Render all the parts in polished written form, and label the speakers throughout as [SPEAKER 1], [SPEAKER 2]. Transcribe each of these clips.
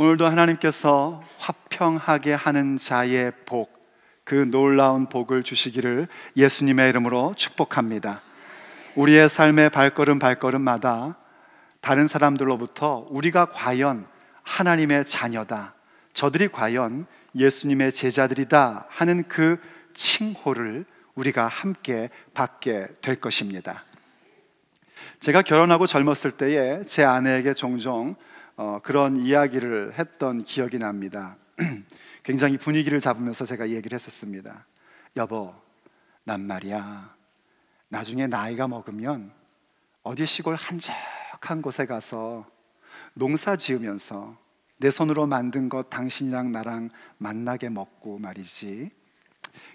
[SPEAKER 1] 오늘도 하나님께서 화평하게 하는 자의 복, 그 놀라운 복을 주시기를 예수님의 이름으로 축복합니다. 우리의 삶의 발걸음마다 다른 사람들로부터 우리가 과연 하나님의 자녀다, 저들이 과연 예수님의 제자들이다 하는 그 칭호를 우리가 함께 받게 될 것입니다. 제가 결혼하고 젊었을 때에 제 아내에게 종종 그런 이야기를 했던 기억이 납니다. 굉장히 분위기를 잡으면서 제가 얘기를 했었습니다. 여보, 난 말이야, 나중에 나이가 먹으면 어디 시골 한적한 곳에 가서 농사 지으면서 내 손으로 만든 것 당신이랑 나랑 만나게 먹고 말이지.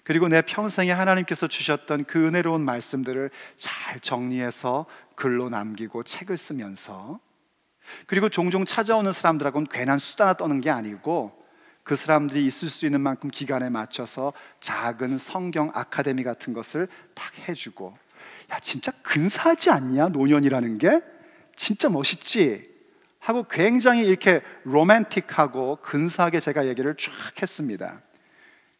[SPEAKER 1] 그리고 내 평생에 하나님께서 주셨던 그 은혜로운 말씀들을 잘 정리해서 글로 남기고 책을 쓰면서, 그리고 종종 찾아오는 사람들하고는 괜한 수다나 떠는 게 아니고 그 사람들이 있을 수 있는 만큼 기간에 맞춰서 작은 성경 아카데미 같은 것을 딱 해주고, 야 진짜 근사하지 않냐? 노년이라는 게 진짜 멋있지? 하고 굉장히 이렇게 로맨틱하고 근사하게 제가 얘기를 쫙 했습니다.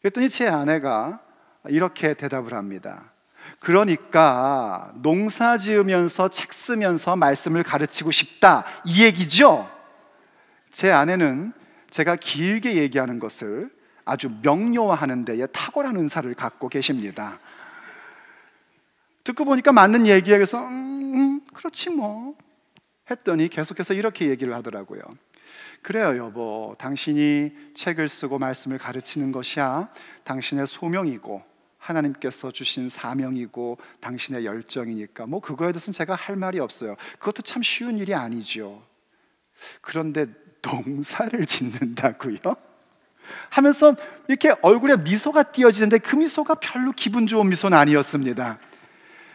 [SPEAKER 1] 그랬더니 제 아내가 이렇게 대답을 합니다. 그러니까 농사 지으면서 책 쓰면서 말씀을 가르치고 싶다, 이 얘기죠? 제 아내는 제가 길게 얘기하는 것을 아주 명료화하는 데에 탁월한 은사를 갖고 계십니다. 듣고 보니까 맞는 얘기에 그래서 그렇지 뭐 했더니 계속해서 이렇게 얘기를 하더라고요. 그래요 여보, 당신이 책을 쓰고 말씀을 가르치는 것이야 당신의 소명이고 하나님께서 주신 사명이고 당신의 열정이니까 뭐 그거에 대해서는 제가 할 말이 없어요. 그것도 참 쉬운 일이 아니죠. 그런데 농사를 짓는다고요? 하면서 이렇게 얼굴에 미소가 띄어지는데 그 미소가 별로 기분 좋은 미소는 아니었습니다.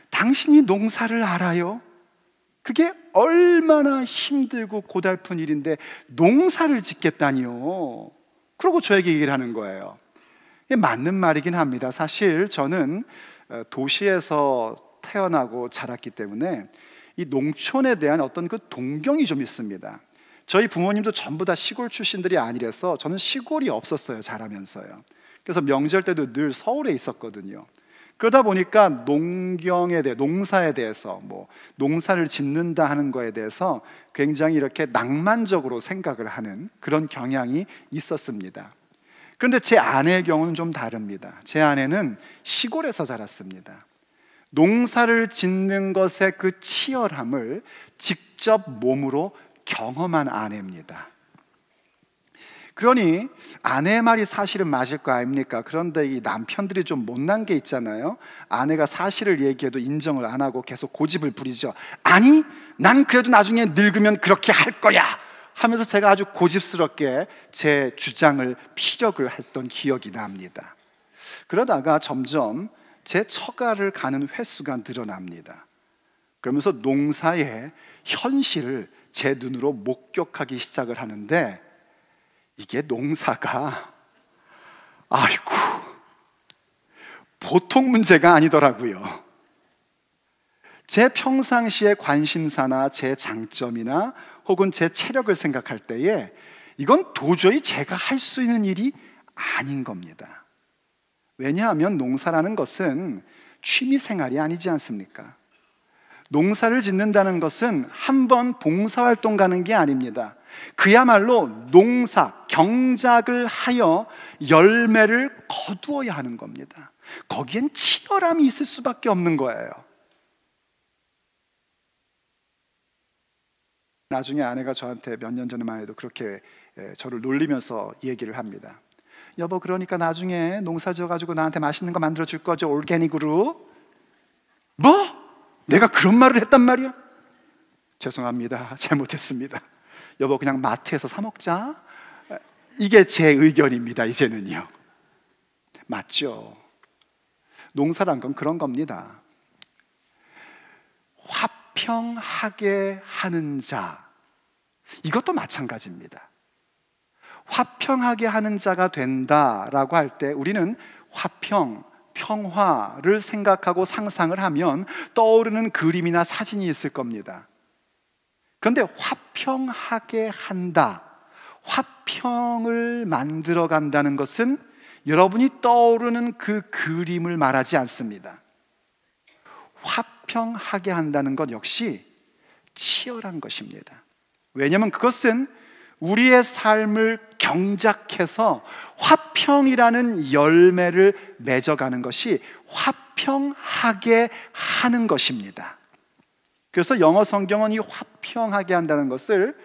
[SPEAKER 1] 당신이 농사를 알아요? 그게 얼마나 힘들고 고달픈 일인데 농사를 짓겠다니요? 그러고 저에게 얘기를 하는 거예요. 이게 맞는 말이긴 합니다. 사실 저는 도시에서 태어나고 자랐기 때문에 이 농촌에 대한 어떤 그 동경이 좀 있습니다. 저희 부모님도 전부 다 시골 출신들이 아니라서 저는 시골이 없었어요, 자라면서요. 그래서 명절 때도 늘 서울에 있었거든요. 그러다 보니까 농경에 대해, 농사에 대해서 뭐 농사를 짓는다 하는 거에 대해서 굉장히 이렇게 낭만적으로 생각을 하는 그런 경향이 있었습니다. 그런데 제 아내의 경우는 좀 다릅니다. 제 아내는 시골에서 자랐습니다. 농사를 짓는 것의 그 치열함을 직접 몸으로 경험한 아내입니다. 그러니 아내의 말이 사실은 맞을 거 아닙니까? 그런데 이 남편들이 좀 못난 게 있잖아요. 아내가 사실을 얘기해도 인정을 안 하고 계속 고집을 부리죠. 아니, 난 그래도 나중에 늙으면 그렇게 할 거야 하면서 제가 아주 고집스럽게 제 주장을 피력을 했던 기억이 납니다. 그러다가 점점 제 처가를 가는 횟수가 늘어납니다. 그러면서 농사의 현실을 제 눈으로 목격하기 시작을 하는데, 이게 농사가 아이고 보통 문제가 아니더라고요. 제 평상시의 관심사나 제 장점이나 혹은 제 체력을 생각할 때에 이건 도저히 제가 할 수 있는 일이 아닌 겁니다. 왜냐하면 농사라는 것은 취미생활이 아니지 않습니까? 농사를 짓는다는 것은 한번 봉사활동 가는 게 아닙니다. 그야말로 농사, 경작을 하여 열매를 거두어야 하는 겁니다. 거기엔 치열함이 있을 수밖에 없는 거예요. 나중에 아내가 저한테 몇 년 전에만 해도 그렇게 저를 놀리면서 얘기를 합니다. 여보, 그러니까 나중에 농사 지어가지고 나한테 맛있는 거 만들어 줄 거죠? 올게닉으로? 뭐? 내가 그런 말을 했단 말이야? 죄송합니다. 잘못했습니다. 여보, 그냥 마트에서 사 먹자. 이게 제 의견입니다. 이제는요. 맞죠? 농사란 건 그런 겁니다. 화평하게 하는 자, 이것도 마찬가지입니다. 화평하게 하는 자가 된다라고 할 때 우리는 화평, 평화를 생각하고 상상을 하면 떠오르는 그림이나 사진이 있을 겁니다. 그런데 화평하게 한다, 화평을 만들어 간다는 것은 여러분이 떠오르는 그 그림을 말하지 않습니다. 화평하게 한다는 것 역시 치열한 것입니다. 왜냐하면 그것은 우리의 삶을 경작해서 화평이라는 열매를 맺어가는 것이 화평하게 하는 것입니다. 그래서 영어 성경은 이 화평하게 한다는 것을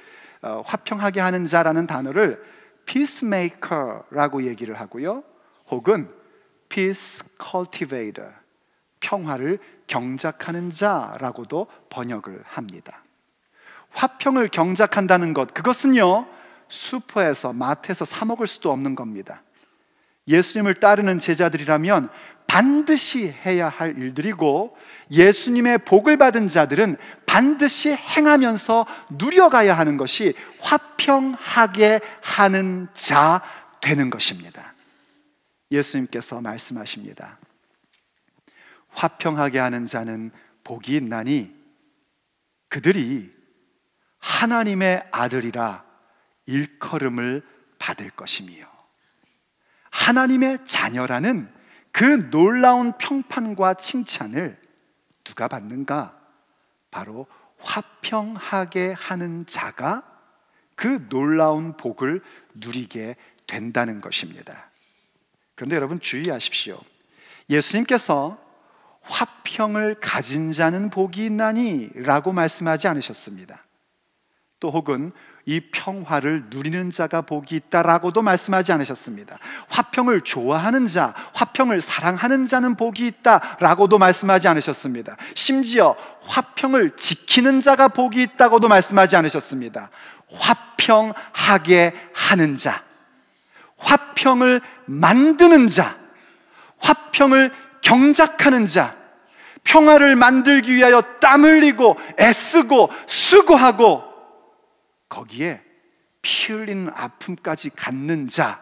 [SPEAKER 1] 화평하게 하는 자라는 단어를 peacemaker라고 얘기를 하고요, 혹은 peace cultivator, 평화를 경작하는 자라고도 번역을 합니다. 화평을 경작한다는 것, 그것은요 슈퍼에서 마트에서 사 먹을 수도 없는 겁니다. 예수님을 따르는 제자들이라면 반드시 해야 할 일들이고, 예수님의 복을 받은 자들은 반드시 행하면서 누려가야 하는 것이 화평하게 하는 자 되는 것입니다. 예수님께서 말씀하십니다. 화평하게 하는 자는 복이 있나니 그들이 하나님의 아들이라 일컬음을 받을 것이며, 하나님의 자녀라는 그 놀라운 평판과 칭찬을 누가 받는가? 바로 화평하게 하는 자가 그 놀라운 복을 누리게 된다는 것입니다. 그런데 여러분 주의하십시오. 예수님께서 화평을 가진 자는 복이 있나니 라고 말씀하지 않으셨습니다. 또 혹은 이 평화를 누리는 자가 복이 있다라고도 말씀하지 않으셨습니다. 화평을 좋아하는 자, 화평을 사랑하는 자는 복이 있다라고도 말씀하지 않으셨습니다. 심지어 화평을 지키는 자가 복이 있다고도 말씀하지 않으셨습니다. 화평하게 하는 자, 화평을 만드는 자, 화평을 경작하는 자, 평화를 만들기 위하여 땀 흘리고 애쓰고 수고하고 거기에 피 흘리는 아픔까지 갖는 자,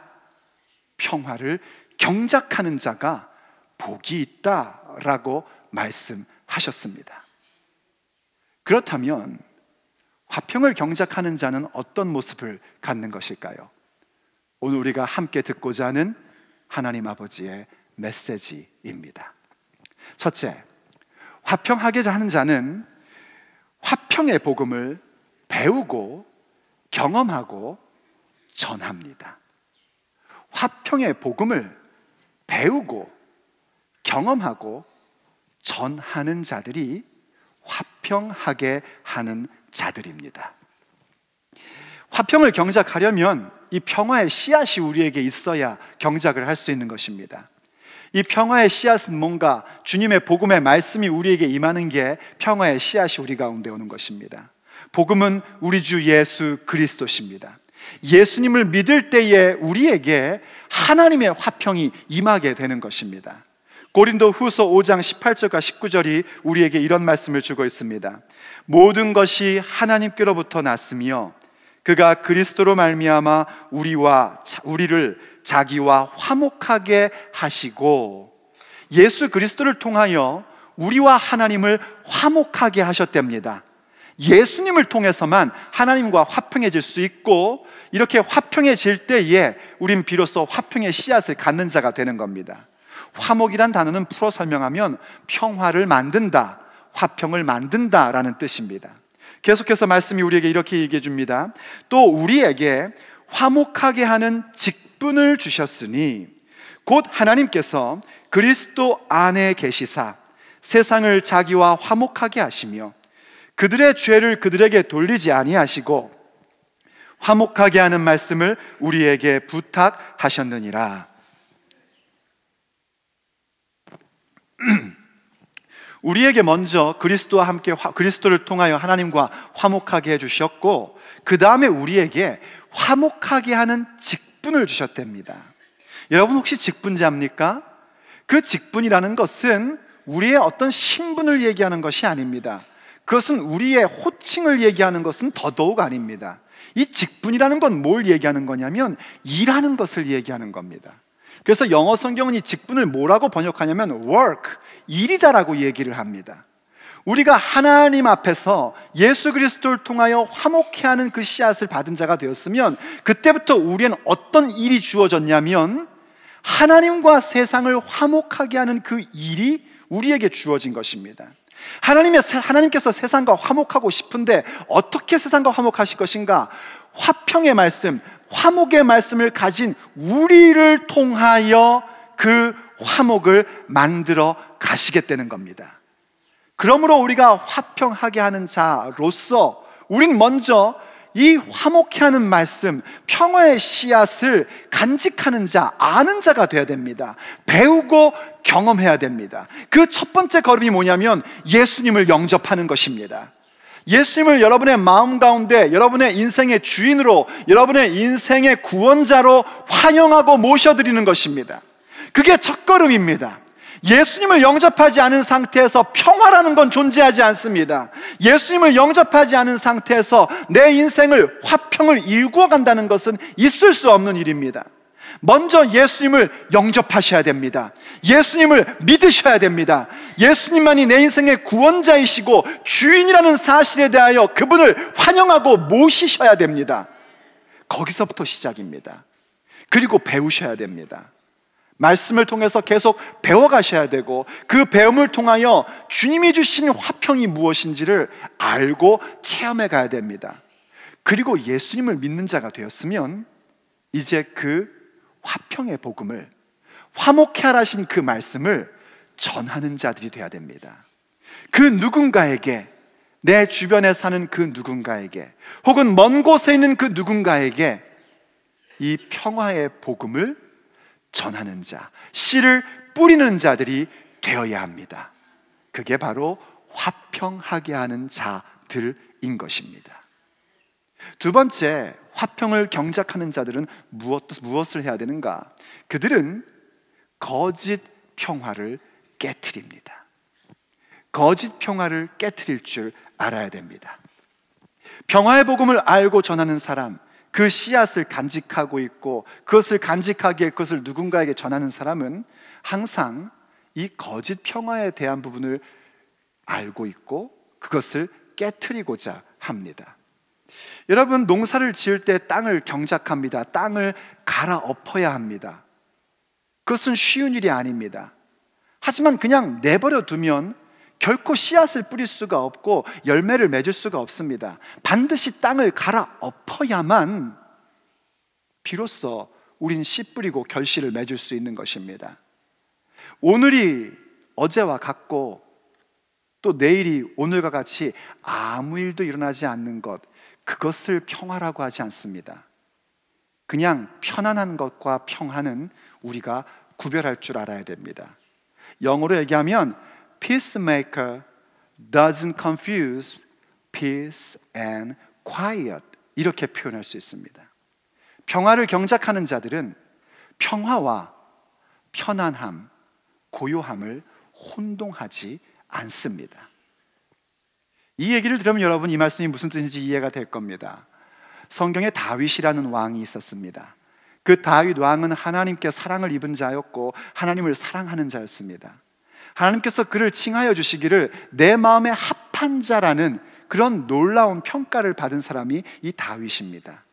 [SPEAKER 1] 평화를 경작하는 자가 복이 있다라고 말씀하셨습니다. 그렇다면 화평을 경작하는 자는 어떤 모습을 갖는 것일까요? 오늘 우리가 함께 듣고자 하는 하나님 아버지의 메시지입니다. 첫째, 화평하게 하는 자는 화평의 복음을 배우고 경험하고 전합니다. 화평의 복음을 배우고 경험하고 전하는 자들이 화평하게 하는 자들입니다. 화평을 경작하려면 이 평화의 씨앗이 우리에게 있어야 경작을 할 수 있는 것입니다. 이 평화의 씨앗은 뭔가 주님의 복음의 말씀이 우리에게 임하는 게 평화의 씨앗이 우리 가운데 오는 것입니다. 복음은 우리 주 예수 그리스도십니다. 예수님을 믿을 때에 우리에게 하나님의 화평이 임하게 되는 것입니다. 고린도 후서 5장 18절과 19절이 우리에게 이런 말씀을 주고 있습니다. 모든 것이 하나님께로부터 났으며 그가 그리스도로 말미암아 우리를 자기와 화목하게 하시고, 예수 그리스도를 통하여 우리와 하나님을 화목하게 하셨답니다. 예수님을 통해서만 하나님과 화평해질 수 있고, 이렇게 화평해질 때에 우린 비로소 화평의 씨앗을 갖는 자가 되는 겁니다. 화목이란 단어는 풀어 설명하면 평화를 만든다, 화평을 만든다라는 뜻입니다. 계속해서 말씀이 우리에게 이렇게 얘기해 줍니다. 또 우리에게 화목하게 하는 직분을 주셨으니 곧 하나님께서 그리스도 안에 계시사 세상을 자기와 화목하게 하시며 그들의 죄를 그들에게 돌리지 아니하시고 화목하게 하는 말씀을 우리에게 부탁하셨느니라. 우리에게 먼저 그리스도와 함께 그리스도를 통하여 하나님과 화목하게 해주셨고, 그 다음에 우리에게 화목하게 하는 직분을 주셨답니다. 여러분 혹시 직분자입니까? 그 직분이라는 것은 우리의 어떤 신분을 얘기하는 것이 아닙니다. 그것은 우리의 호칭을 얘기하는 것은 더더욱 아닙니다. 이 직분이라는 건 뭘 얘기하는 거냐면 일하는 것을 얘기하는 겁니다. 그래서 영어 성경은 이 직분을 뭐라고 번역하냐면 work, 일이다라고 얘기를 합니다. 우리가 하나님 앞에서 예수 그리스도를 통하여 화목케 하는 그 씨앗을 받은 자가 되었으면 그때부터 우리는 어떤 일이 주어졌냐면 하나님과 세상을 화목하게 하는 그 일이 우리에게 주어진 것입니다. 하나님께서 세상과 화목하고 싶은데 어떻게 세상과 화목하실 것인가? 화평의 말씀, 화목의 말씀을 가진 우리를 통하여 그 화목을 만들어 가시겠다는 겁니다. 그러므로 우리가 화평하게 하는 자로서 우린 먼저 이 화목케 하는 말씀, 평화의 씨앗을 간직하는 자, 아는 자가 되어야 됩니다. 배우고 경험해야 됩니다. 그 첫 번째 걸음이 뭐냐면 예수님을 영접하는 것입니다. 예수님을 여러분의 마음 가운데, 여러분의 인생의 주인으로, 여러분의 인생의 구원자로 환영하고 모셔드리는 것입니다. 그게 첫 걸음입니다. 예수님을 영접하지 않은 상태에서 평화라는 건 존재하지 않습니다. 예수님을 영접하지 않은 상태에서 내 인생을 화평을 일구어 간다는 것은 있을 수 없는 일입니다. 먼저 예수님을 영접하셔야 됩니다. 예수님을 믿으셔야 됩니다. 예수님만이 내 인생의 구원자이시고 주인이라는 사실에 대하여 그분을 환영하고 모시셔야 됩니다. 거기서부터 시작입니다. 그리고 배우셔야 됩니다. 말씀을 통해서 계속 배워가셔야 되고 그 배움을 통하여 주님이 주신 화평이 무엇인지를 알고 체험해 가야 됩니다. 그리고 예수님을 믿는 자가 되었으면 이제 그 화평의 복음을, 화목케 하라신 그 말씀을 전하는 자들이 되어야 됩니다. 그 누군가에게, 내 주변에 사는 그 누군가에게, 혹은 먼 곳에 있는 그 누군가에게 이 평화의 복음을 전하는 자, 씨를 뿌리는 자들이 되어야 합니다. 그게 바로 화평하게 하는 자들인 것입니다. 두 번째, 화평을 경작하는 자들은 무엇을 해야 되는가? 그들은 거짓 평화를 깨트립니다. 거짓 평화를 깨트릴 줄 알아야 됩니다. 평화의 복음을 알고 전하는 사람, 그 씨앗을 간직하고 있고 그것을 간직하기에 그것을 누군가에게 전하는 사람은 항상 이 거짓 평화에 대한 부분을 알고 있고 그것을 깨트리고자 합니다. 여러분, 농사를 지을 때 땅을 경작합니다. 땅을 갈아엎어야 합니다. 그것은 쉬운 일이 아닙니다. 하지만 그냥 내버려 두면 결코 씨앗을 뿌릴 수가 없고 열매를 맺을 수가 없습니다. 반드시 땅을 갈아엎어야만 비로소 우린 씨 뿌리고 결실을 맺을 수 있는 것입니다. 오늘이 어제와 같고 또 내일이 오늘과 같이 아무 일도 일어나지 않는 것, 그것을 평화라고 하지 않습니다. 그냥 편안한 것과 평화는 우리가 구별할 줄 알아야 됩니다. 영어로 얘기하면 Peacemaker doesn't confuse peace and quiet, 이렇게 표현할 수 있습니다. 평화를 경작하는 자들은 평화와 편안함, 고요함을 혼동하지 않습니다. 이 얘기를 들으면 여러분 이 말씀이 무슨 뜻인지 이해가 될 겁니다. 성경에 다윗이라는 왕이 있었습니다. 그 다윗 왕은 하나님께 사랑을 입은 자였고 하나님을 사랑하는 자였습니다. 하나님께서 그를 칭하여 주시기를 내 마음에 합한 자라는 그런 놀라운 평가를 받은 사람이 이 다윗입니다.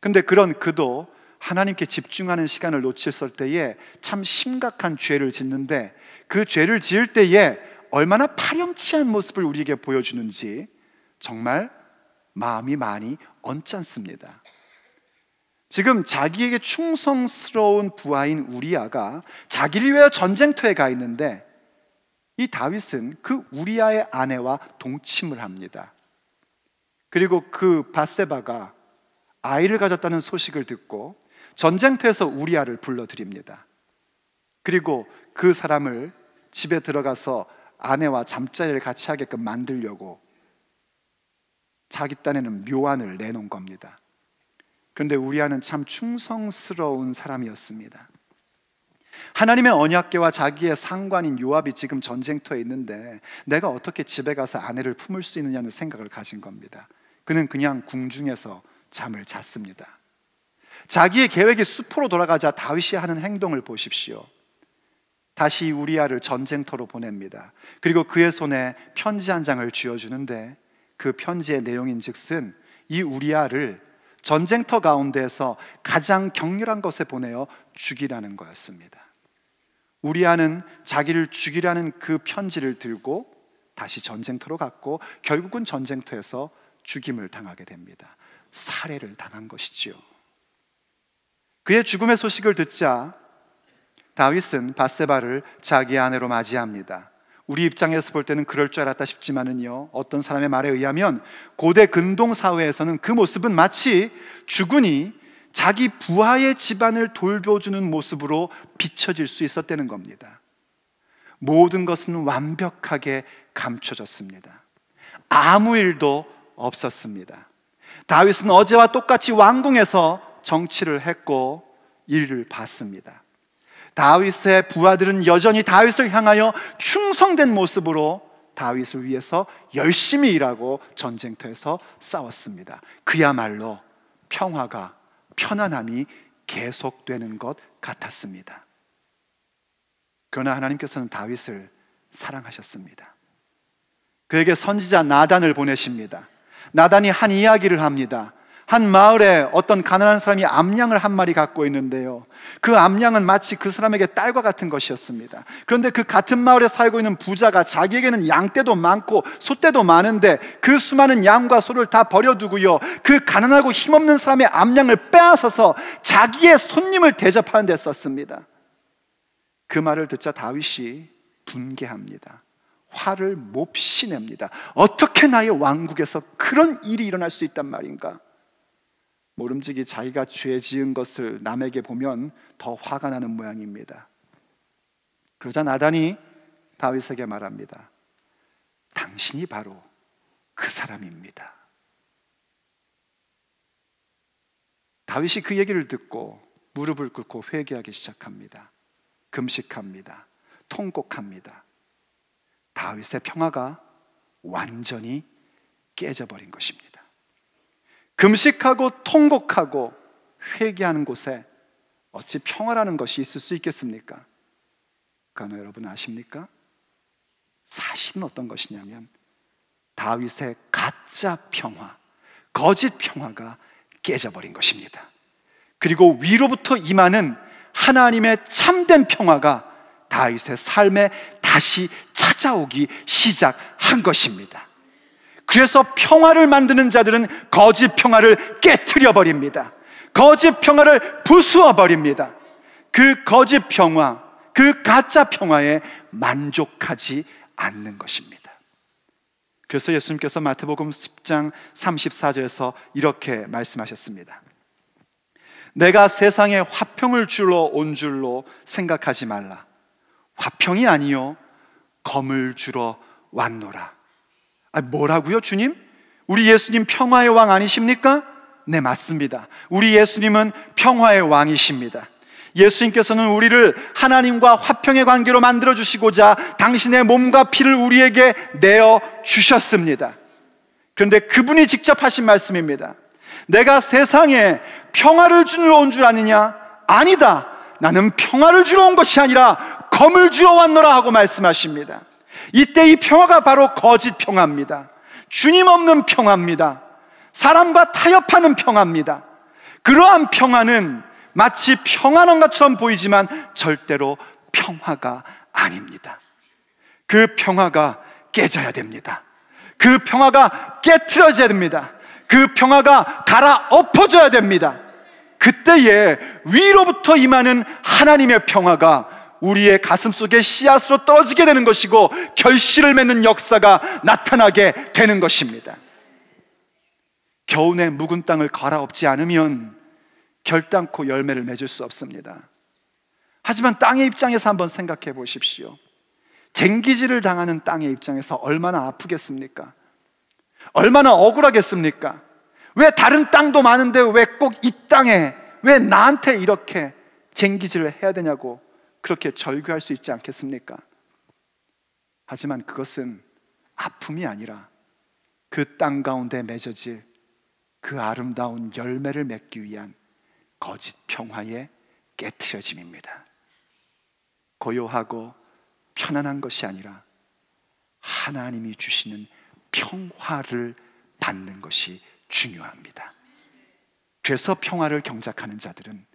[SPEAKER 1] 그런데 그런 그도 하나님께 집중하는 시간을 놓쳤을 때에 참 심각한 죄를 짓는데 그 죄를 지을 때에 얼마나 파렴치한 모습을 우리에게 보여주는지 정말 마음이 많이 언짢습니다. 지금 자기에게 충성스러운 부하인 우리아가 자기를 위하여 전쟁터에 가 있는데 이 다윗은 그 우리아의 아내와 동침을 합니다. 그리고 그 밧세바가 아이를 가졌다는 소식을 듣고 전쟁터에서 우리아를 불러들입니다. 그리고 그 사람을 집에 들어가서 아내와 잠자리를 같이 하게끔 만들려고 자기 딴에는 묘안을 내놓은 겁니다. 그런데 우리아는 참 충성스러운 사람이었습니다. 하나님의 언약궤와 자기의 상관인 요압이 지금 전쟁터에 있는데 내가 어떻게 집에 가서 아내를 품을 수 있느냐는 생각을 가진 겁니다. 그는 그냥 궁중에서 잠을 잤습니다. 자기의 계획이 수포로 돌아가자 다윗이 하는 행동을 보십시오. 다시 우리아를 전쟁터로 보냅니다. 그리고 그의 손에 편지 한 장을 쥐어주는데 그 편지의 내용인즉슨 이 우리아를 전쟁터 가운데에서 가장 격렬한 것에 보내어 죽이라는 거였습니다. 우리아는 자기를 죽이라는 그 편지를 들고 다시 전쟁터로 갔고 결국은 전쟁터에서 죽임을 당하게 됩니다. 살해를 당한 것이지요. 그의 죽음의 소식을 듣자 다윗은 밧세바를 자기 아내로 맞이합니다. 우리 입장에서 볼 때는 그럴 줄 알았다 싶지만은요, 어떤 사람의 말에 의하면 고대 근동 사회에서는 그 모습은 마치 주군이 자기 부하의 집안을 돌보주는 모습으로 비춰질 수 있었다는 겁니다. 모든 것은 완벽하게 감춰졌습니다. 아무 일도 없었습니다. 다윗은 어제와 똑같이 왕궁에서 정치를 했고 일을 봤습니다. 다윗의 부하들은 여전히 다윗을 향하여 충성된 모습으로 다윗을 위해서 열심히 일하고 전쟁터에서 싸웠습니다. 그야말로 평화가, 편안함이 계속되는 것 같았습니다. 그러나 하나님께서는 다윗을 사랑하셨습니다. 그에게 선지자 나단을 보내십니다. 나단이 한 이야기를 합니다. 한 마을에 어떤 가난한 사람이 암양을 한 마리 갖고 있는데요, 그 암양은 마치 그 사람에게 딸과 같은 것이었습니다. 그런데 그 같은 마을에 살고 있는 부자가 자기에게는 양떼도 많고 소떼도 많은데 그 수많은 양과 소를 다 버려두고요, 그 가난하고 힘없는 사람의 암양을 빼앗아서 자기의 손님을 대접하는 데 썼습니다. 그 말을 듣자 다윗이 분개합니다. 화를 몹시 냅니다. 어떻게 나의 왕국에서 그런 일이 일어날 수 있단 말인가? 모름지기 자기가 죄 지은 것을 남에게 보면 더 화가 나는 모양입니다. 그러자 나단이 다윗에게 말합니다. 당신이 바로 그 사람입니다. 다윗이 그 얘기를 듣고 무릎을 꿇고 회개하기 시작합니다. 금식합니다. 통곡합니다. 다윗의 평화가 완전히 깨져버린 것입니다. 금식하고 통곡하고 회개하는 곳에 어찌 평화라는 것이 있을 수 있겠습니까? 그러나 여러분 아십니까? 사실은 어떤 것이냐면 다윗의 가짜 평화, 거짓 평화가 깨져버린 것입니다. 그리고 위로부터 임하는 하나님의 참된 평화가 다윗의 삶에 다시 찾아오기 시작한 것입니다. 그래서 평화를 만드는 자들은 거짓 평화를 깨트려 버립니다. 거짓 평화를 부수어 버립니다. 그 거짓 평화, 그 가짜 평화에 만족하지 않는 것입니다. 그래서 예수님께서 마태복음 10장 34절에서 이렇게 말씀하셨습니다. 내가 세상에 화평을 주러 온 줄로 생각하지 말라. 화평이 아니요 검을 주러 왔노라. 뭐라고요, 주님? 우리 예수님 평화의 왕 아니십니까? 네, 맞습니다. 우리 예수님은 평화의 왕이십니다. 예수님께서는 우리를 하나님과 화평의 관계로 만들어 주시고자 당신의 몸과 피를 우리에게 내어 주셨습니다. 그런데 그분이 직접 하신 말씀입니다. 내가 세상에 평화를 주러 온 줄 아느냐? 아니다. 나는 평화를 주러 온 것이 아니라 검을 주러 왔노라 하고 말씀하십니다. 이때 이 평화가 바로 거짓 평화입니다. 주님 없는 평화입니다. 사람과 타협하는 평화입니다. 그러한 평화는 마치 평안한 것처럼 보이지만 절대로 평화가 아닙니다. 그 평화가 깨져야 됩니다. 그 평화가 깨트려져야 됩니다. 그 평화가 갈아엎어져야 됩니다. 그때에 위로부터 임하는 하나님의 평화가 우리의 가슴 속에 씨앗으로 떨어지게 되는 것이고 결실을 맺는 역사가 나타나게 되는 것입니다. 겨우내 묵은 땅을 갈아엎지 않으면 결단코 열매를 맺을 수 없습니다. 하지만 땅의 입장에서 한번 생각해 보십시오. 쟁기질을 당하는 땅의 입장에서 얼마나 아프겠습니까? 얼마나 억울하겠습니까? 왜 다른 땅도 많은데 왜 꼭 이 땅에, 왜 나한테 이렇게 쟁기질을 해야 되냐고 그렇게 절규할 수 있지 않겠습니까? 하지만 그것은 아픔이 아니라 그 땅 가운데 맺어질 그 아름다운 열매를 맺기 위한 거짓 평화의 깨트려짐입니다. 고요하고 편안한 것이 아니라 하나님이 주시는 평화를 받는 것이 중요합니다. 그래서 평화를 경작하는 자들은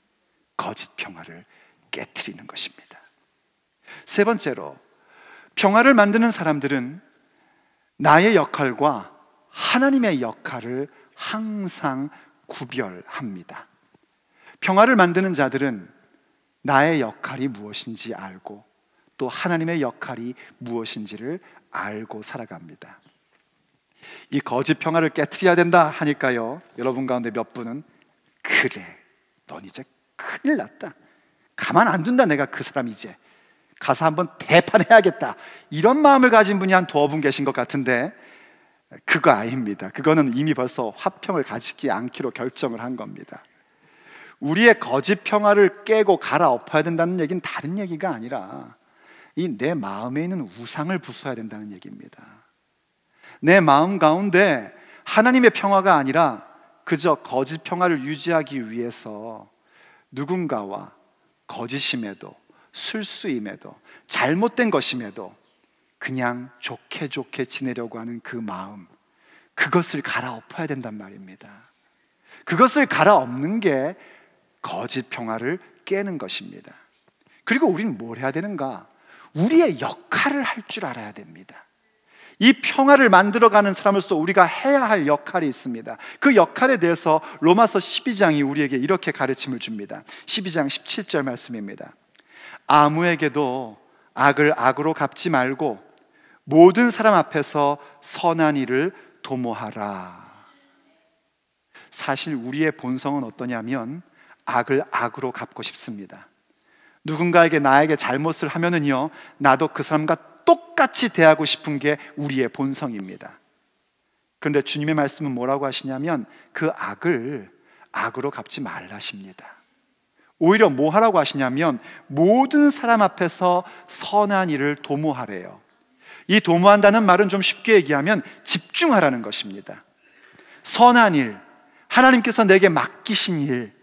[SPEAKER 1] 거짓 평화를 깨트리는 것입니다. 세 번째로, 평화를 만드는 사람들은 나의 역할과 하나님의 역할을 항상 구별합니다. 평화를 만드는 자들은 나의 역할이 무엇인지 알고 또 하나님의 역할이 무엇인지를 알고 살아갑니다. 이 거짓 평화를 깨트려야 된다 하니까요, 여러분 가운데 몇 분은 그래, 넌 이제 큰일 났다, 가만 안 둔다, 내가 그 사람 이제 가서 한번 대판해야겠다, 이런 마음을 가진 분이 한 두어 분 계신 것 같은데 그거 아닙니다. 그거는 이미 벌써 화평을 가지지 않기로 결정을 한 겁니다. 우리의 거짓 평화를 깨고 갈아엎어야 된다는 얘기는 다른 얘기가 아니라 이 내 마음에 있는 우상을 부숴야 된다는 얘기입니다. 내 마음 가운데 하나님의 평화가 아니라 그저 거짓 평화를 유지하기 위해서 누군가와 거짓임에도 술수임에도 잘못된 것임에도 그냥 좋게 좋게 지내려고 하는 그 마음, 그것을 갈아엎어야 된단 말입니다. 그것을 갈아엎는 게 거짓 평화를 깨는 것입니다. 그리고 우리는 뭘 해야 되는가? 우리의 역할을 할 줄 알아야 됩니다. 이 평화를 만들어가는 사람으로서 우리가 해야 할 역할이 있습니다. 그 역할에 대해서 로마서 12장이 우리에게 이렇게 가르침을 줍니다. 12장 17절 말씀입니다. 아무에게도 악을 악으로 갚지 말고 모든 사람 앞에서 선한 일을 도모하라. 사실 우리의 본성은 어떠냐면 악을 악으로 갚고 싶습니다. 누군가에게 나에게 잘못을 하면은요, 나도 그 사람과 똑같이 대하고 싶은 게 우리의 본성입니다. 그런데 주님의 말씀은 뭐라고 하시냐면 그 악을 악으로 갚지 말라십니다. 오히려 뭐 하라고 하시냐면 모든 사람 앞에서 선한 일을 도모하래요. 이 도모한다는 말은 좀 쉽게 얘기하면 집중하라는 것입니다. 선한 일, 하나님께서 내게 맡기신 일,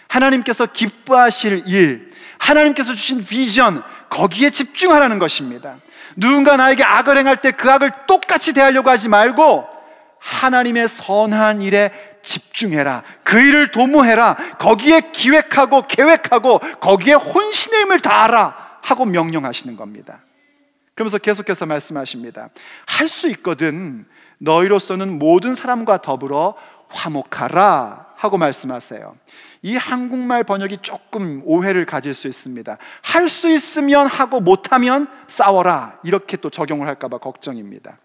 [SPEAKER 1] 하나님께서 기뻐하실 일, 하나님께서 주신 비전, 거기에 집중하라는 것입니다. 누군가 나에게 악을 행할 때 그 악을 똑같이 대하려고 하지 말고 하나님의 선한 일에 집중해라. 그 일을 도모해라. 거기에 기획하고 계획하고 거기에 혼신의 힘을 다하라 하고 명령하시는 겁니다. 그러면서 계속해서 말씀하십니다. 할 수 있거든 너희로서는 모든 사람과 더불어 화목하라 하고 말씀하세요. 이 한국말 번역이 조금 오해를 가질 수 있습니다. 할 수 있으면 하고 못하면 싸워라, 이렇게 또 적용을 할까 봐 걱정입니다.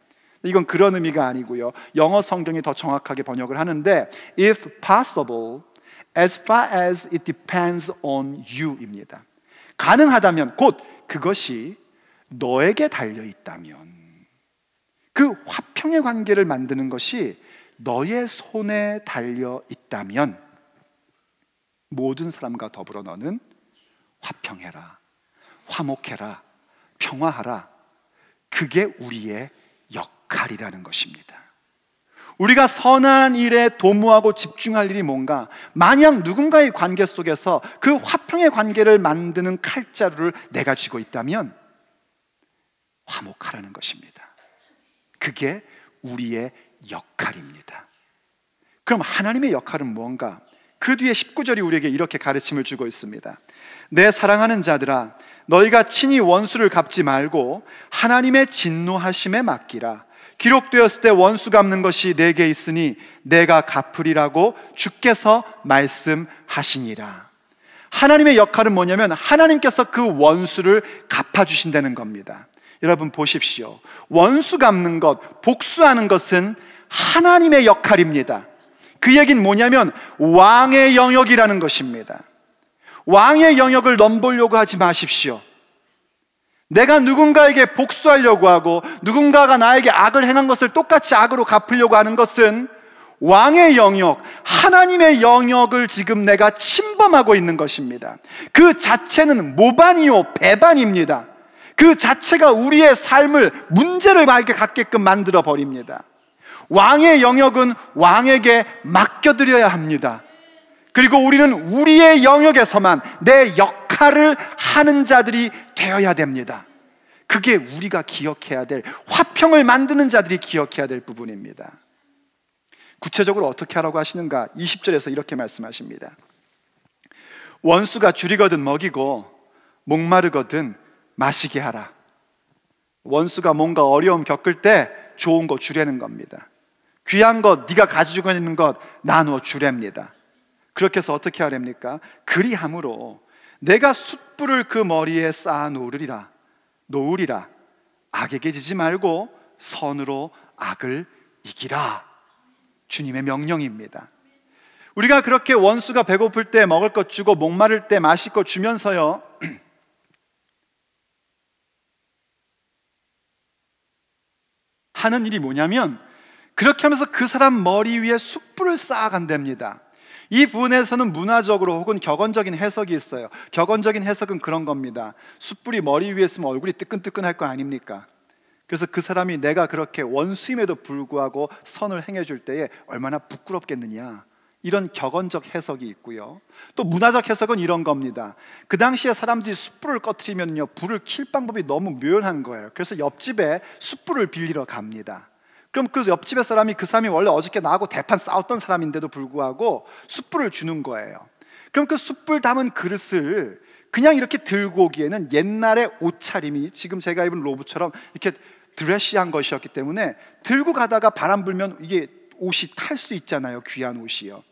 [SPEAKER 1] 이건 그런 의미가 아니고요, 영어 성경이 더 정확하게 번역을 하는데 If possible, as far as it depends on you 입니다. 가능하다면, 곧 그것이 너에게 달려있다면, 그 화평의 관계를 만드는 것이 너의 손에 달려있다면 모든 사람과 더불어 너는 화평해라, 화목해라, 평화하라. 그게 우리의 역할이라는 것입니다. 우리가 선한 일에 도모하고 집중할 일이 뭔가, 만약 누군가의 관계 속에서 그 화평의 관계를 만드는 칼자루를 내가 쥐고 있다면 화목하라는 것입니다. 그게 우리의 역할입니다. 그럼 하나님의 역할은 무언가? 그 뒤에 19절이 우리에게 이렇게 가르침을 주고 있습니다. 내 사랑하는 자들아, 너희가 친히 원수를 갚지 말고 하나님의 진노하심에 맡기라. 기록되었을 때 원수 갚는 것이 내게 있으니 내가 갚으리라고 주께서 말씀하시니라. 하나님의 역할은 뭐냐면 하나님께서 그 원수를 갚아주신다는 겁니다. 여러분 보십시오. 원수 갚는 것, 복수하는 것은 하나님의 역할입니다. 그 얘기는 뭐냐면 왕의 영역이라는 것입니다. 왕의 영역을 넘보려고 하지 마십시오. 내가 누군가에게 복수하려고 하고 누군가가 나에게 악을 행한 것을 똑같이 악으로 갚으려고 하는 것은 왕의 영역, 하나님의 영역을 지금 내가 침범하고 있는 것입니다. 그 자체는 모반이요 배반입니다. 그 자체가 우리의 삶을 문제를 갖게끔 만들어 버립니다. 왕의 영역은 왕에게 맡겨드려야 합니다. 그리고 우리는 우리의 영역에서만 내 역할을 하는 자들이 되어야 됩니다. 그게 우리가 기억해야 될, 화평을 만드는 자들이 기억해야 될 부분입니다. 구체적으로 어떻게 하라고 하시는가? 20절에서 이렇게 말씀하십니다. 원수가 줄이거든 먹이고 목마르거든 마시게 하라. 원수가 뭔가 어려움 겪을 때 좋은 거 주려는 겁니다. 귀한 것, 네가 가지고 있는 것 나누어 주랍니다. 그렇게 해서 어떻게 하랍니까? 그리함으로 내가 숯불을 그 머리에 쌓아 놓으리라. 악에게 지지 말고 선으로 악을 이기라. 주님의 명령입니다. 우리가 그렇게 원수가 배고플 때 먹을 것 주고 목마를 때 마실 것 주면서요, 하는 일이 뭐냐면 그렇게 하면서 그 사람 머리 위에 숯불을 쌓아간답니다. 이 부분에서는 문화적으로 혹은 격언적인 해석이 있어요. 격언적인 해석은 그런 겁니다. 숯불이 머리 위에 있으면 얼굴이 뜨끈뜨끈할 거 아닙니까? 그래서 그 사람이 내가 그렇게 원수임에도 불구하고 선을 행해줄 때에 얼마나 부끄럽겠느냐, 이런 격언적 해석이 있고요. 또 문화적 해석은 이런 겁니다. 그 당시에 사람들이 숯불을 꺼트리면요, 불을 킬 방법이 너무 묘연한 거예요. 그래서 옆집에 숯불을 빌리러 갑니다. 그럼 그 옆집의 사람이, 그 사람이 원래 어저께 나하고 대판 싸웠던 사람인데도 불구하고 숯불을 주는 거예요. 그럼 그 숯불 담은 그릇을 그냥 이렇게 들고 오기에는 옛날의 옷차림이 지금 제가 입은 로브처럼 이렇게 드레시한 것이었기 때문에 들고 가다가 바람 불면 이게 옷이 탈 수 있잖아요. 귀한 옷이요.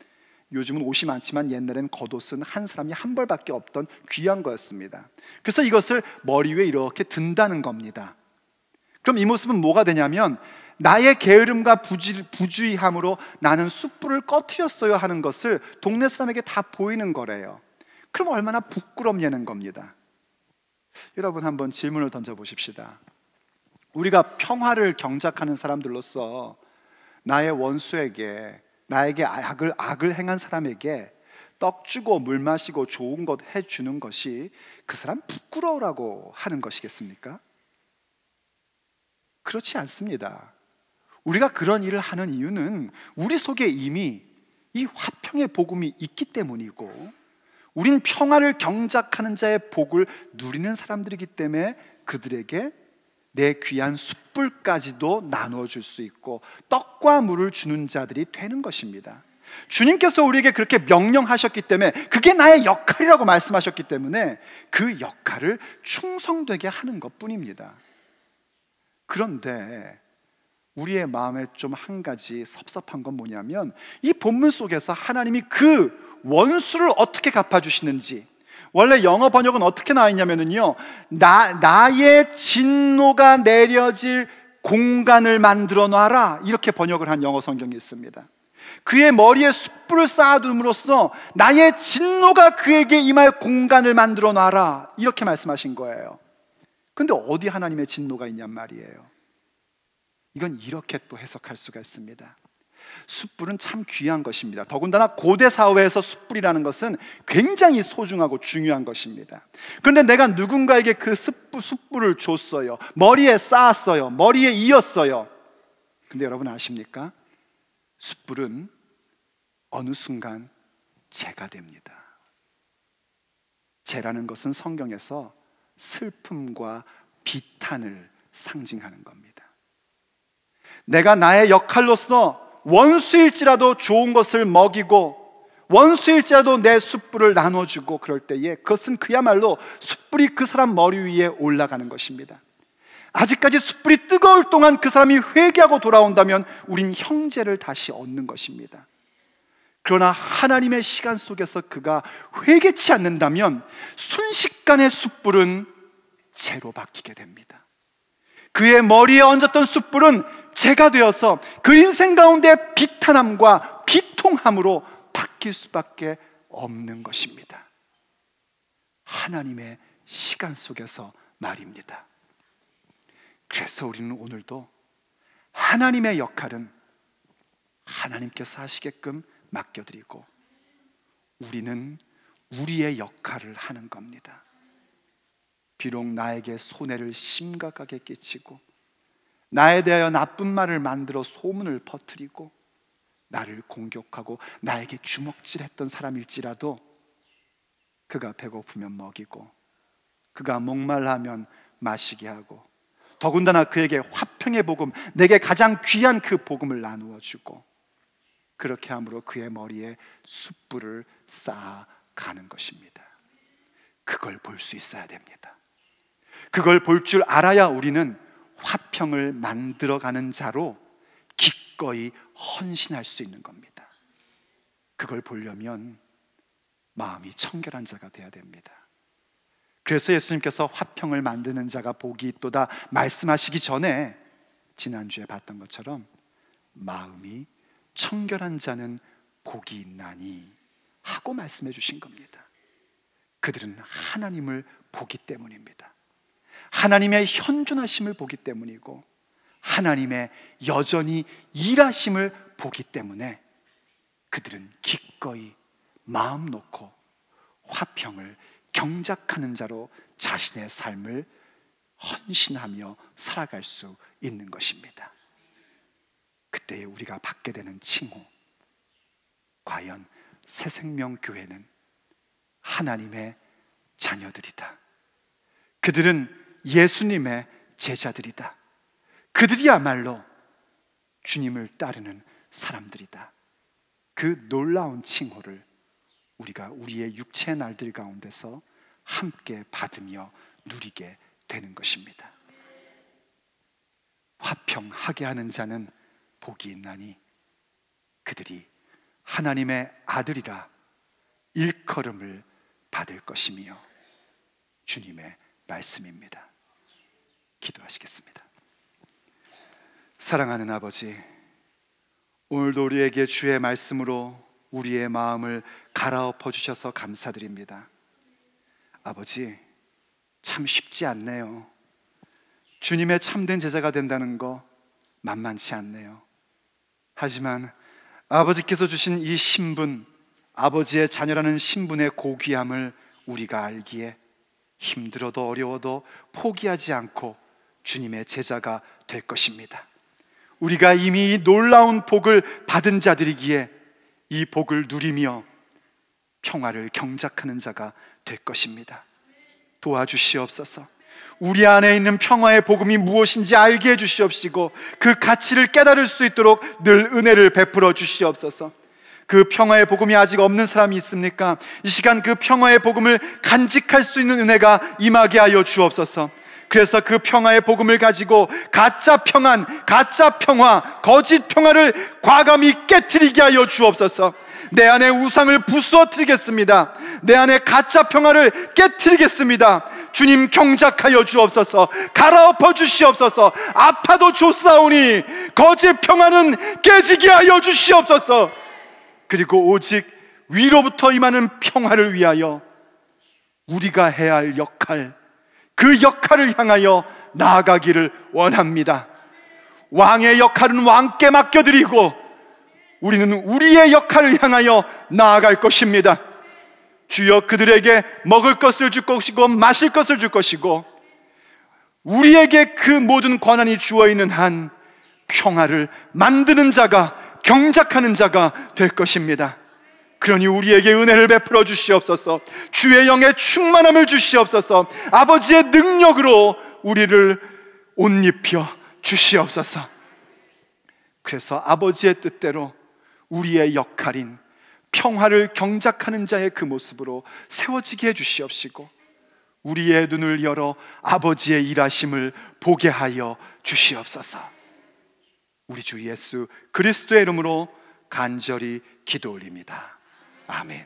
[SPEAKER 1] 요즘은 옷이 많지만 옛날에는 겉옷은 한 사람이 한 벌밖에 없던 귀한 거였습니다. 그래서 이것을 머리 위에 이렇게 든다는 겁니다. 그럼 이 모습은 뭐가 되냐면 나의 게으름과 부주의함으로 나는 숯불을 꺼트렸어요 하는 것을 동네 사람에게 다 보이는 거래요. 그럼 얼마나 부끄럽냐는 겁니다. 여러분, 한번 질문을 던져보십시다. 우리가 평화를 경작하는 사람들로서 나의 원수에게, 나에게 악을 행한 사람에게 떡 주고 물 마시고 좋은 것 해주는 것이 그 사람 부끄러우라고 하는 것이겠습니까? 그렇지 않습니다. 우리가 그런 일을 하는 이유는 우리 속에 이미 이 화평의 복음이 있기 때문이고, 우린 평화를 경작하는 자의 복을 누리는 사람들이기 때문에 그들에게 내 귀한 숯불까지도 나누어 줄 수 있고 떡과 물을 주는 자들이 되는 것입니다. 주님께서 우리에게 그렇게 명령하셨기 때문에, 그게 나의 역할이라고 말씀하셨기 때문에 그 역할을 충성되게 하는 것뿐입니다. 그런데 우리의 마음에 좀 한 가지 섭섭한 건 뭐냐면, 이 본문 속에서 하나님이 그 원수를 어떻게 갚아주시는지, 원래 영어 번역은 어떻게 나와 있냐면요, 나의 진노가 내려질 공간을 만들어 놔라, 이렇게 번역을 한 영어 성경이 있습니다. 그의 머리에 숯불을 쌓아둠으로써 나의 진노가 그에게 임할 공간을 만들어 놔라, 이렇게 말씀하신 거예요. 근데 어디 하나님의 진노가 있냔 말이에요. 이건 이렇게 또 해석할 수가 있습니다. 숯불은 참 귀한 것입니다. 더군다나 고대 사회에서 숯불이라는 것은 굉장히 소중하고 중요한 것입니다. 그런데 내가 누군가에게 그 숯불을 줬어요. 머리에 쌓았어요. 머리에 이었어요. 근데 여러분 아십니까? 숯불은 어느 순간 재가 됩니다. 재라는 것은 성경에서 슬픔과 비탄을 상징하는 겁니다. 내가 나의 역할로서 원수일지라도 좋은 것을 먹이고, 원수일지라도 내 숯불을 나눠주고, 그럴 때에 그것은 그야말로 숯불이 그 사람 머리 위에 올라가는 것입니다. 아직까지 숯불이 뜨거울 동안 그 사람이 회개하고 돌아온다면 우린 형제를 다시 얻는 것입니다. 그러나 하나님의 시간 속에서 그가 회개치 않는다면 순식간에 숯불은 재로 바뀌게 됩니다. 그의 머리에 얹었던 숯불은 재가 되어서 그 인생 가운데 비탄함과 비통함으로 바뀔 수밖에 없는 것입니다. 하나님의 시간 속에서 말입니다. 그래서 우리는 오늘도 하나님의 역할은 하나님께서 하시게끔 맡겨드리고, 우리는 우리의 역할을 하는 겁니다. 비록 나에게 손해를 심각하게 끼치고, 나에 대하여 나쁜 말을 만들어 소문을 퍼뜨리고, 나를 공격하고 나에게 주먹질했던 사람일지라도 그가 배고프면 먹이고, 그가 목말라하면 마시게 하고, 더군다나 그에게 화평의 복음, 내게 가장 귀한 그 복음을 나누어 주고, 그렇게 함으로 그의 머리에 숯불을 쌓아가는 것입니다. 그걸 볼 수 있어야 됩니다. 그걸 볼 줄 알아야 우리는 화평을 만들어가는 자로 기꺼이 헌신할 수 있는 겁니다. 그걸 보려면 마음이 청결한 자가 되어야 됩니다. 그래서 예수님께서 화평을 만드는 자가 복이 있도다 말씀하시기 전에 지난주에 봤던 것처럼 마음이 청결한 자는 복이 있나니 하고 말씀해 주신 겁니다. 그들은 하나님을 보기 때문입니다. 하나님의 현존하심을 보기 때문이고, 하나님의 여전히 일하심을 보기 때문에 그들은 기꺼이 마음 놓고 화평을 경작하는 자로 자신의 삶을 헌신하며 살아갈 수 있는 것입니다. 그때 우리가 받게 되는 칭호, 과연 새생명교회는 하나님의 자녀들이다, 그들은 예수님의 제자들이다, 그들이야말로 주님을 따르는 사람들이다, 그 놀라운 칭호를 우리가 우리의 육체의 날들 가운데서 함께 받으며 누리게 되는 것입니다. 화평하게 하는 자는 복이 있나니 그들이 하나님의 아들이라 일컬음을 받을 것이며, 주님의 말씀입니다. 기도하시겠습니다. 사랑하는 아버지, 오늘도 우리에게 주의 말씀으로 우리의 마음을 갈아엎어 주셔서 감사드립니다. 아버지, 참 쉽지 않네요. 주님의 참된 제자가 된다는 거 만만치 않네요. 하지만 아버지께서 주신 이 신분, 아버지의 자녀라는 신분의 고귀함을 우리가 알기에 힘들어도 어려워도 포기하지 않고 주님의 제자가 될 것입니다. 우리가 이미 이 놀라운 복을 받은 자들이기에 이 복을 누리며 평화를 경작하는 자가 될 것입니다. 도와주시옵소서. 우리 안에 있는 평화의 복음이 무엇인지 알게 해주시옵시고, 그 가치를 깨달을 수 있도록 늘 은혜를 베풀어 주시옵소서. 그 평화의 복음이 아직 없는 사람이 있습니까? 이 시간 그 평화의 복음을 간직할 수 있는 은혜가 임하게 하여 주옵소서. 그래서 그 평화의 복음을 가지고 가짜 평안, 가짜 평화, 거짓 평화를 과감히 깨트리게 하여 주옵소서. 내 안에 우상을 부수어뜨리겠습니다. 내 안에 가짜 평화를 깨트리겠습니다. 주님 경작하여 주옵소서. 갈아엎어 주시옵소서. 아파도 좋사오니 거짓 평화는 깨지게 하여 주시옵소서. 그리고 오직 위로부터 임하는 평화를 위하여 우리가 해야 할 역할, 그 역할을 향하여 나아가기를 원합니다. 왕의 역할은 왕께 맡겨드리고 우리는 우리의 역할을 향하여 나아갈 것입니다. 주여, 그들에게 먹을 것을 줄 것이고 마실 것을 줄 것이고, 우리에게 그 모든 권한이 주어 있는 한 평화를 만드는 자가, 경작하는 자가 될 것입니다. 그러니 우리에게 은혜를 베풀어 주시옵소서. 주의 영의 충만함을 주시옵소서. 아버지의 능력으로 우리를 옷 입혀 주시옵소서. 그래서 아버지의 뜻대로 우리의 역할인 평화를 경작하는 자의 그 모습으로 세워지게 해주시옵시고, 우리의 눈을 열어 아버지의 일하심을 보게 하여 주시옵소서. 우리 주 예수 그리스도의 이름으로 간절히 기도 올립니다. 아멘.